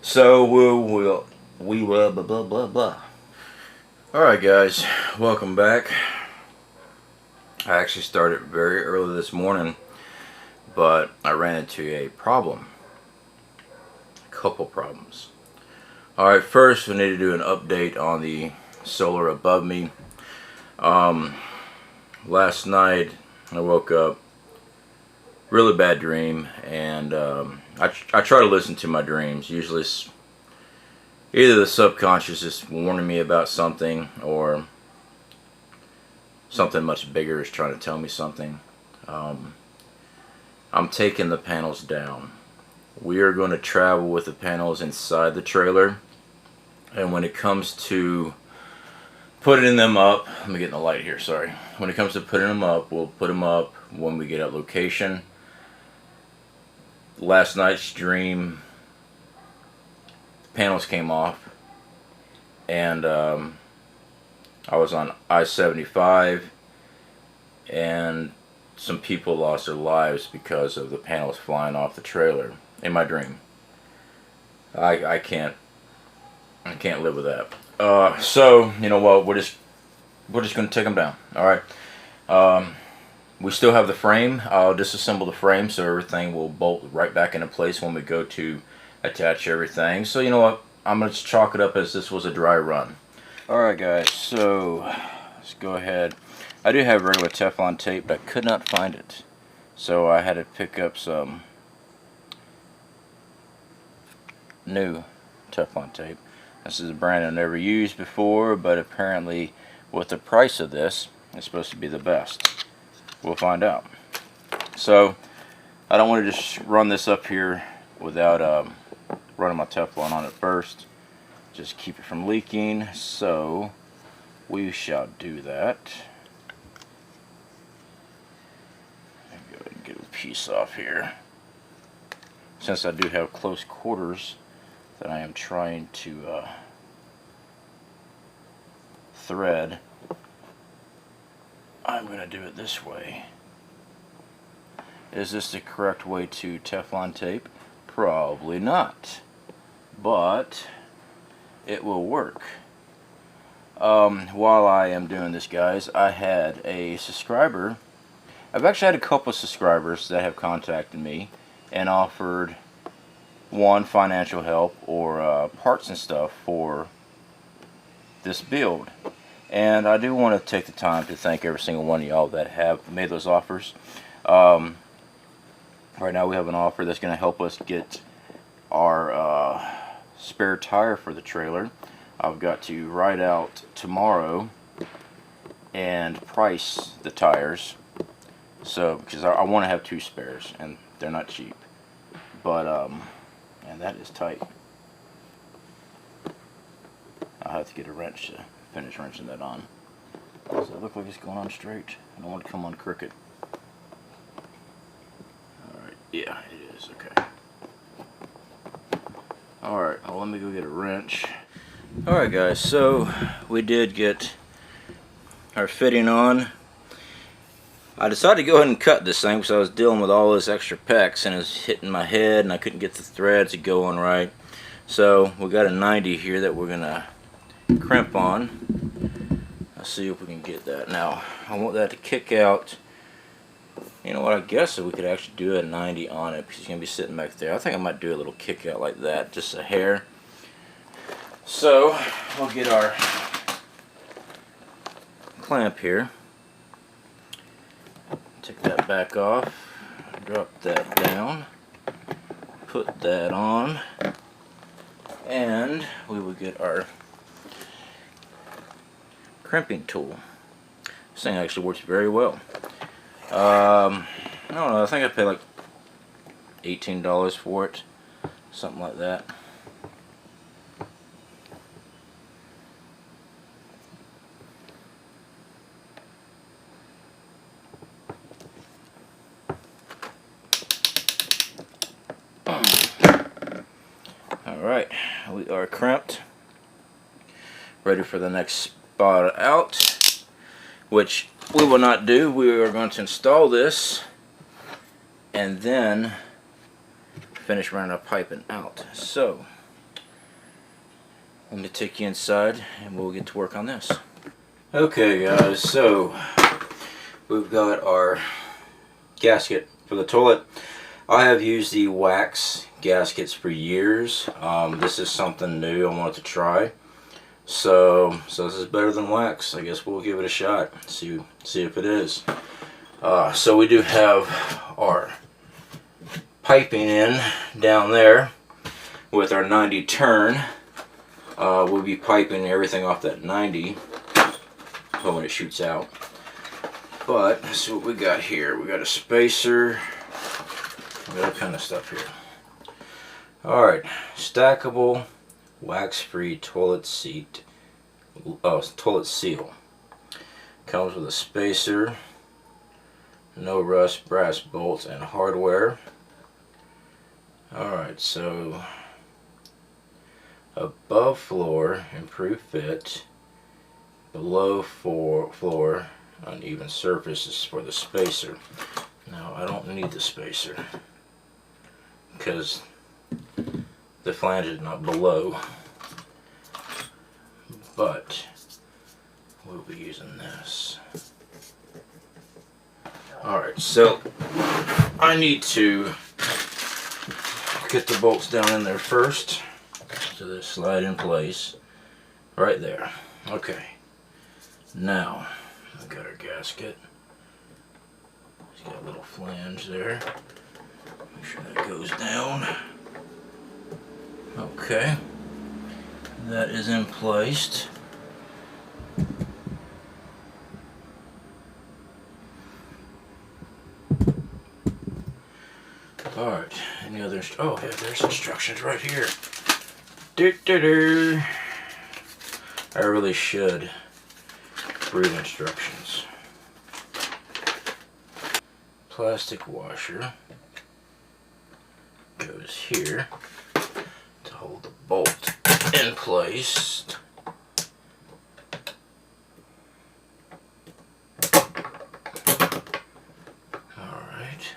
So we will blah blah blah blah. All right, guys, welcome back. I actually started very early this morning, but I ran into a problem. A couple problems. All right, first we need to do an update on the solar above me. Last night I woke up, really bad dream, and I try to listen to my dreams. Usually it's either the subconscious is warning me about something, or something much bigger is trying to tell me something. I'm taking the panels down. We are going to travel with the panels inside the trailer, and when it comes to putting them up, let me get in the light here, sorry. When it comes to putting them up, we'll put them up when we get at location. Last night's dream, the panels came off, and I was on I-75, and some people lost their lives because of the panels flying off the trailer in my dream. I can't live with that. So you know what? We're just gonna take them down. All right. We still have the frame. I'll disassemble the frame so everything will bolt right back into place when we go to attach everything. So you know what? I'm gonna just chalk it up as this was a dry run. All right, guys. So let's go ahead. I do have regular Teflon tape, but I could not find it, so I had to pick up some new Teflon tape. This is a brand I've never used before, but apparently with the price of this, it's supposed to be the best. We'll find out. So I don't want to just run this up here without running my Teflon on it first. Just keep it from leaking, so we shall do that. Go ahead and get a piece off here. Since I do have close quarters that I am trying to thread, I'm going to do it this way. Is this the correct way to Teflon tape? Probably not, but it will work. While I am doing this, guys, I had a subscriber. I've actually had a couple of subscribers that have contacted me and offered one, financial help, or parts and stuff for this build. And I do want to take the time to thank every single one of y'all that have made those offers. Right now we have an offer that's going to help us get our spare tire for the trailer. I've got to ride out tomorrow and price the tires, so because I want to have two spares, and they're not cheap, but and that is tight. I'll have to get a wrench to finish wrenching that on. Does it look like it's going on straight? I don't want to come on crooked. Alright, yeah, it is, okay. Alright, well, let me go get a wrench. Alright, guys, so we did get our fitting on. I decided to go ahead and cut this thing because I was dealing with all this extra pex and it was hitting my head and I couldn't get the threads to go on right. So we got a 90 here that we're gonna crimp on. Let's see if we can get that. Now I want that to kick out. You know what, I guess we could actually do a 90 on it because it's gonna be sitting back there. I think I might do a little kick out like that, just a hair. So we'll get our clamp here. Take that back off, drop that down, put that on, and we will get our crimping tool. This thing actually works very well. I don't know, I think I paid like $18 for it, something like that. Alright, we are crimped, ready for the next spot out, which we will not do. We are going to install this and then finish running our piping out. So Let me take you inside and we'll get to work on this. Okay guys, so we've got our gasket for the toilet. I have used the wax gaskets for years. This is something new I wanted to try. So this is better than wax. I guess we'll give it a shot. See if it is. So we do have our piping in down there with our 90 turn. We'll be piping everything off that 90 when it shoots out. But let's see what we got here. We got a spacer. We got all kind of stuff here. Alright, stackable wax-free toilet seat. Toilet seal. Comes with a spacer, no rust brass bolts and hardware. Alright, so above floor improved fit, below floor uneven surfaces for the spacer. Now I don't need the spacer because the flange is not below, but we'll be using this. Alright, so I need to get the bolts down in there first, so they slide in place right there. Okay, now I've got our gasket. It's got a little flange there. Make sure that goes down. Okay, that is in place. Alright, any other oh yeah, there's instructions right here. I really should read instructions. Plastic washer goes here to hold the bolt in place. Alright.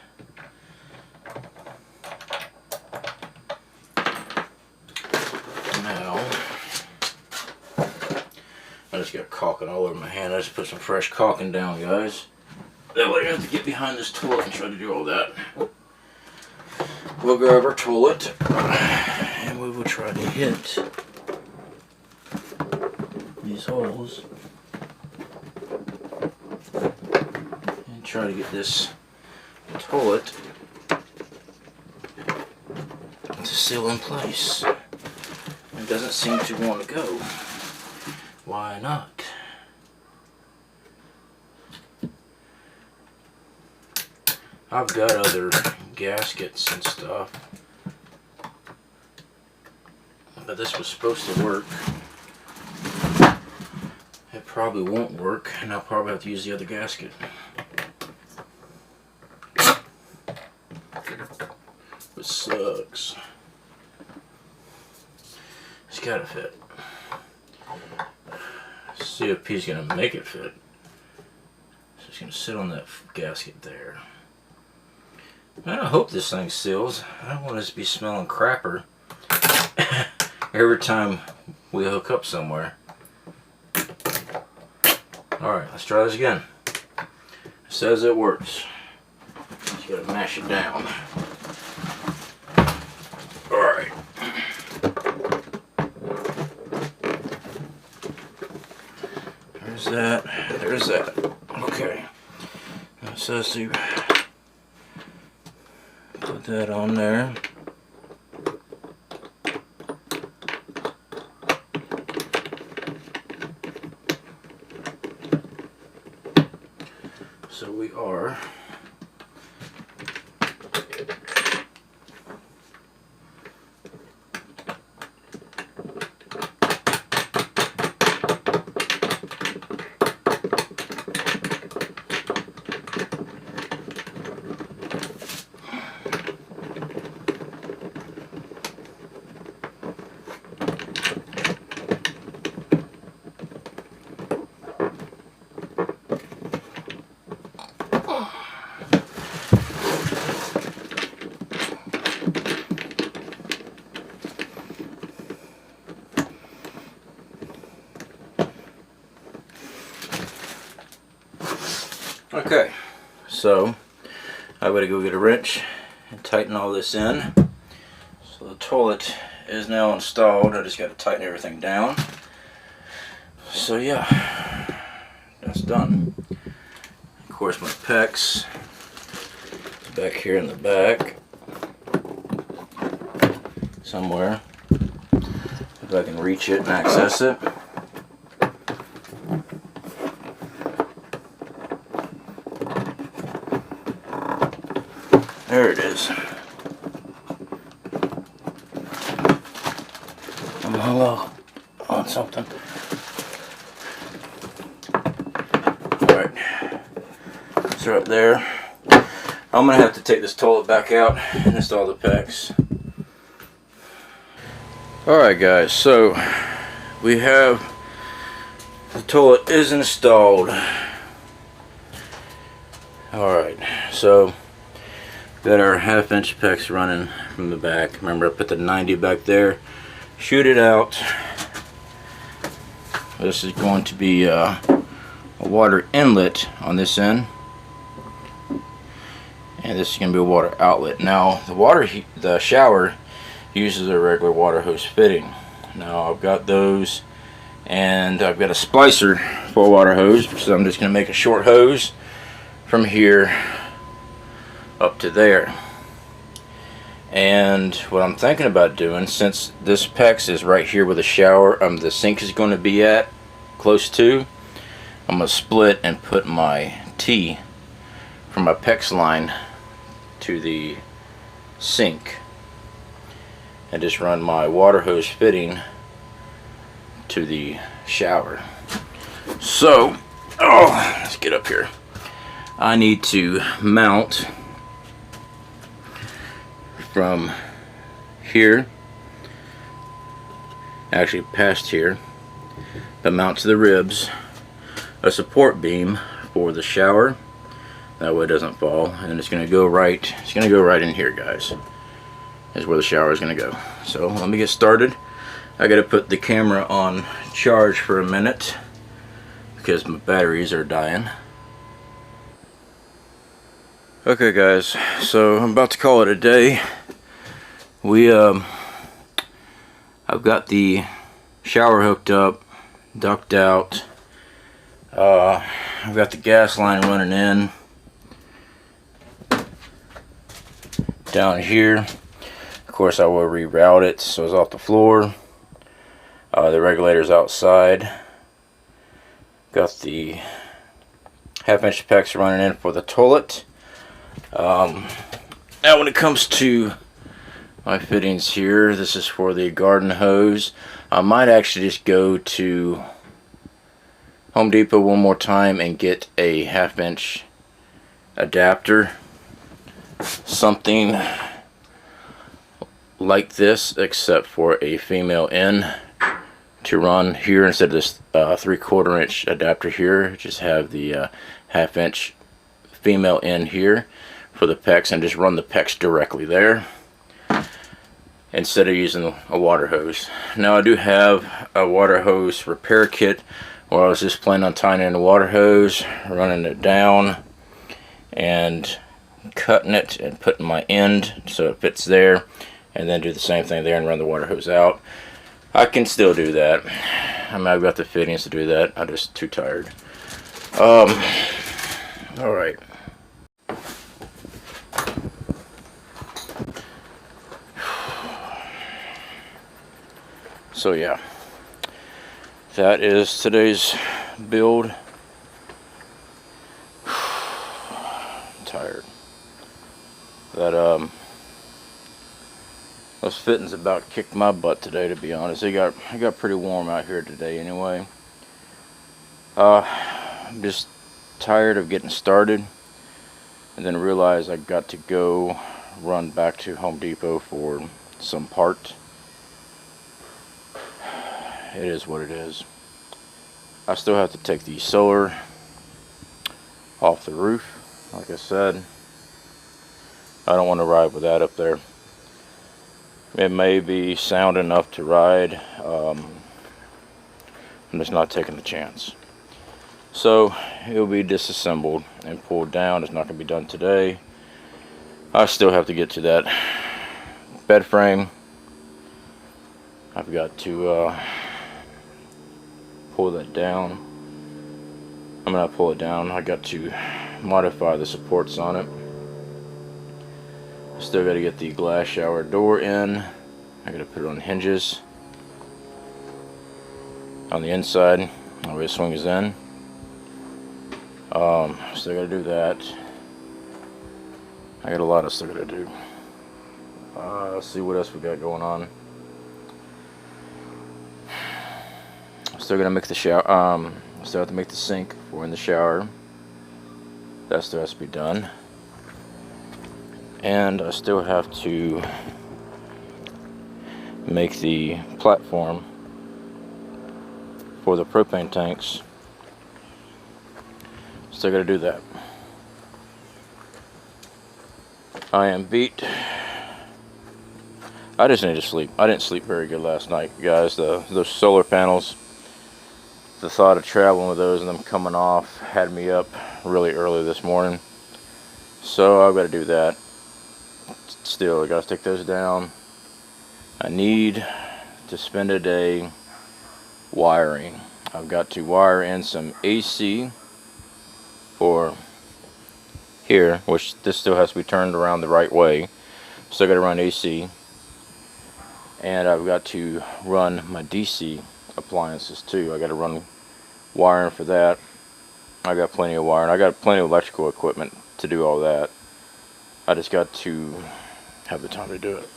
Now, I just got caulking all over my hand. I just put some fresh caulking down, guys. That way I don't have to get behind this toilet and try to do all that. We'll grab our toilet and we will try to hit these holes and try to get this toilet to seal in place. It doesn't seem to want to go. Why not? I've got other gaskets and stuff, but this was supposed to work. It probably won't work, and I'll probably have to use the other gasket. It sucks. It's gotta fit. CFP is gonna make it fit. So it's gonna sit on that gasket there. I hope this thing seals. I don't want this to be smelling crapper every time we hook up somewhere. Alright, let's try this again. It says it works. Just gotta mash it down. Alright. There's that. There's that. Okay. It says to put that on there. So we are Okay, so I'm going to go get a wrench and tighten all this in. So the toilet is now installed. I just got to tighten everything down. So yeah, that's done. Of course, my PEX is back here in the back somewhere, if I can reach it and access it. There it is. I'm hollow on something. Alright, it's right there. I'm going to have to take this toilet back out and install the PEX. Alright guys, so we have the toilet is installed. Alright, so got our 1/2 inch PEX running from the back. Remember, I put the 90 back there. Shoot it out. This is going to be a water inlet on this end, and this is going to be a water outlet. Now the shower uses a regular water hose fitting. Now I've got those, and I've got a splicer for a water hose, so I'm just going to make a short hose from here up to there. And what I'm thinking about doing, since this PEX is right here where the shower, the sink is going to be at, close to, I'm going to split and put my T from my PEX line to the sink, and just run my water hose fitting to the shower. So, let's get up here. I need to mount from here, actually past here, but mount to the ribs a support beam for the shower. That way it doesn't fall, and it's going to go right. It's going to go right in here, guys. Is where the shower is going to go. So let me get started. I got to put the camera on charge for a minute because my batteries are dying. Okay guys, so I'm about to call it a day. I've got the shower hooked up, ducked out. I've got the gas line running in down here. Of course, I will reroute it so it's off the floor. The regulator's outside. Got the 1/2 inch PEX running in for the toilet. Now when it comes to my fittings here, this is for the garden hose. I might actually just go to Home Depot one more time and get a 1/2 inch adapter, something like this except for a female end to run here instead of this 3/4 inch adapter here. Just have the 1/2 inch female end here for the PEX and just run the PEX directly there instead of using a water hose. Now I do have a water hose repair kit where I was just planning on tying in the water hose, running it down and cutting it and putting my end so it fits there, and then do the same thing there and run the water hose out. I can still do that. I mean, I've got the fittings to do that. I'm just too tired. Alright. So yeah, that is today's build. I'm tired. Those fittings about kicked my butt today, to be honest. It got pretty warm out here today anyway. I'm just tired of getting started and then realized I got to go run back to Home Depot for some part. It is what it is. I still have to take the solar off the roof, like I said. I don't want to ride with that up there. It may be sound enough to ride. I'm just not taking the chance. So it'll be disassembled and pulled down. It's not going to be done today. I still have to get to that bed frame. I've got to pull that down. I'm going to pull it down. I got to modify the supports on it. Still got to get the glass shower door in. I got to put it on hinges on the inside. The way it swings in. Still got to do that. I got a lot of stuff to do. Let's see what else we got going on. Still gonna make the shower. Still have to make the sink for in the shower. That still has to be done. And I still have to make the platform for the propane tanks. Still got to do that. I am beat. I just need to sleep. I didn't sleep very good last night, guys. Those solar panels, the thought of traveling with those and them coming off had me up really early this morning. So I've got to do that. Still, I got to take those down. I need to spend a day wiring. I've got to wire in some AC for here, which this still has to be turned around the right way. Still got to run AC. And I've got to run my DC appliances too. I got to run wiring for that. I got plenty of wiring. I got plenty of electrical equipment to do all that. I just got to have the time to do it.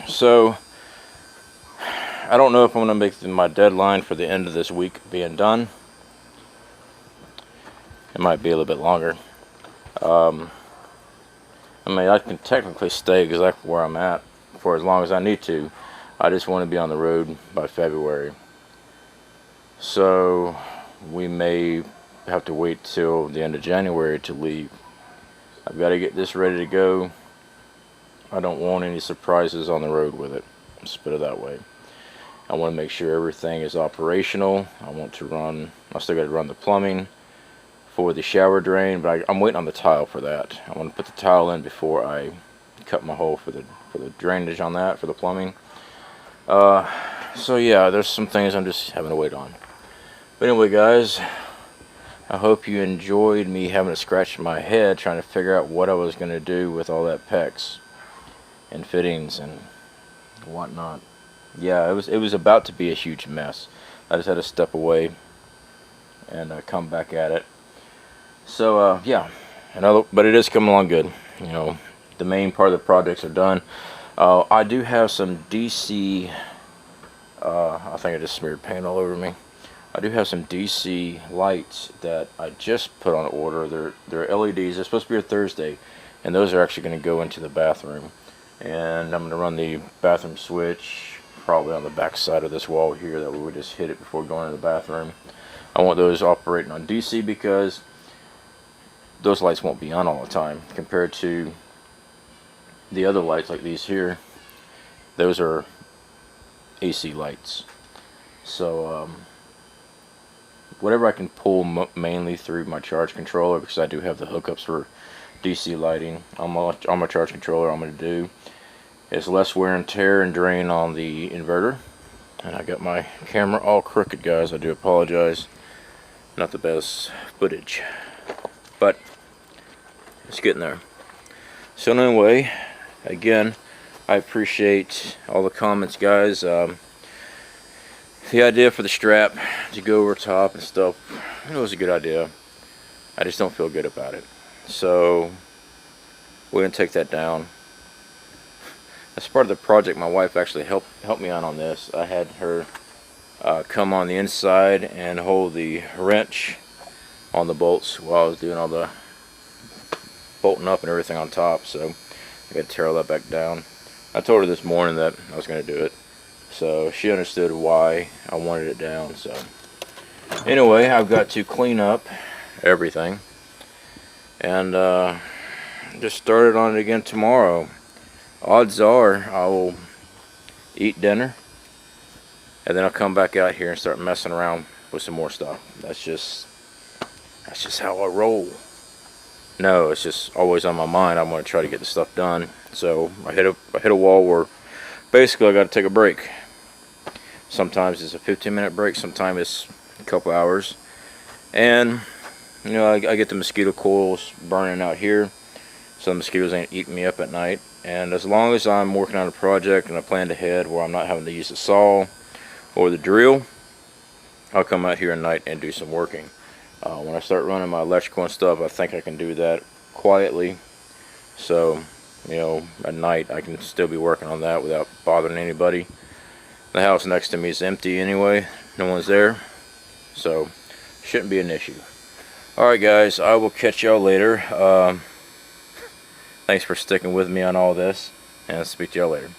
So I don't know if I'm going to make my deadline for the end of this week being done. It might be a little bit longer. I mean, I can technically stay exactly where I'm at for as long as I need to. I just want to be on the road by February. So we may have to wait till the end of January to leave. I've got to get this ready to go. I don't want any surprises on the road with it. Let's put it that way. I want to make sure everything is operational. I still got to run the plumbing for the shower drain, but I'm waiting on the tile for that. I want to put the tile in before I cut my hole for the drainage on that, for the plumbing. So yeah, there's some things I'm just having to wait on. But anyway, guys, I hope you enjoyed me having to scratch my head trying to figure out what I was going to do with all that PEX and fittings and whatnot. Yeah, it was about to be a huge mess. I just had to step away and come back at it. So yeah, but it is coming along good. You know, the main part of the projects are done. I do have some DC. I think I just smeared paint all over me. I do have some DC lights that I just put on order. They're LEDs. They're supposed to be here Thursday, and those are actually going to go into the bathroom. And I'm going to run the bathroom switch probably on the back side of this wall here. That we would just hit it before going to the bathroom. I want those operating on DC because those lights won't be on all the time compared to the other lights like these here. Those are AC lights. So whatever I can pull mainly through my charge controller, because I do have the hookups for DC lighting on my charge controller, I'm going to do is less wear and tear and drain on the inverter. And I got my camera all crooked, guys. I do apologize. Not the best footage, but it's getting there. So anyway, again, I appreciate all the comments, guys. The idea for the strap to go over top and stuff, it was a good idea. I just don't feel good about it. So we're gonna take that down. As part of the project, my wife actually helped me out on this. I had her come on the inside and hold the wrench on the bolts while I was doing all the bolting up and everything on top. So I got to tear all that back down. I told her this morning that I was going to do it, so she understood why I wanted it down. So anyway, I've got to clean up everything and just started on it again tomorrow. Odds are I will eat dinner and then I'll come back out here and start messing around with some more stuff. That's just That's just how I roll. No, it's just always on my mind. I'm going to try to get the stuff done. So I hit a wall where basically I got to take a break. Sometimes it's a 15-minute break. Sometimes it's a couple hours. And you know, I get the mosquito coils burning out here, so the mosquitoes ain't eating me up at night. And as long as I'm working on a project and I planned ahead where I'm not having to use the saw or the drill, I'll come out here at night and do some working. When I start running my electrical and stuff, I think I can do that quietly. So, you know, at night I can still be working on that without bothering anybody. The house next to me is empty anyway. No one's there. So, shouldn't be an issue. Alright guys, I will catch y'all later. Thanks for sticking with me on all this, and I'll speak to y'all later.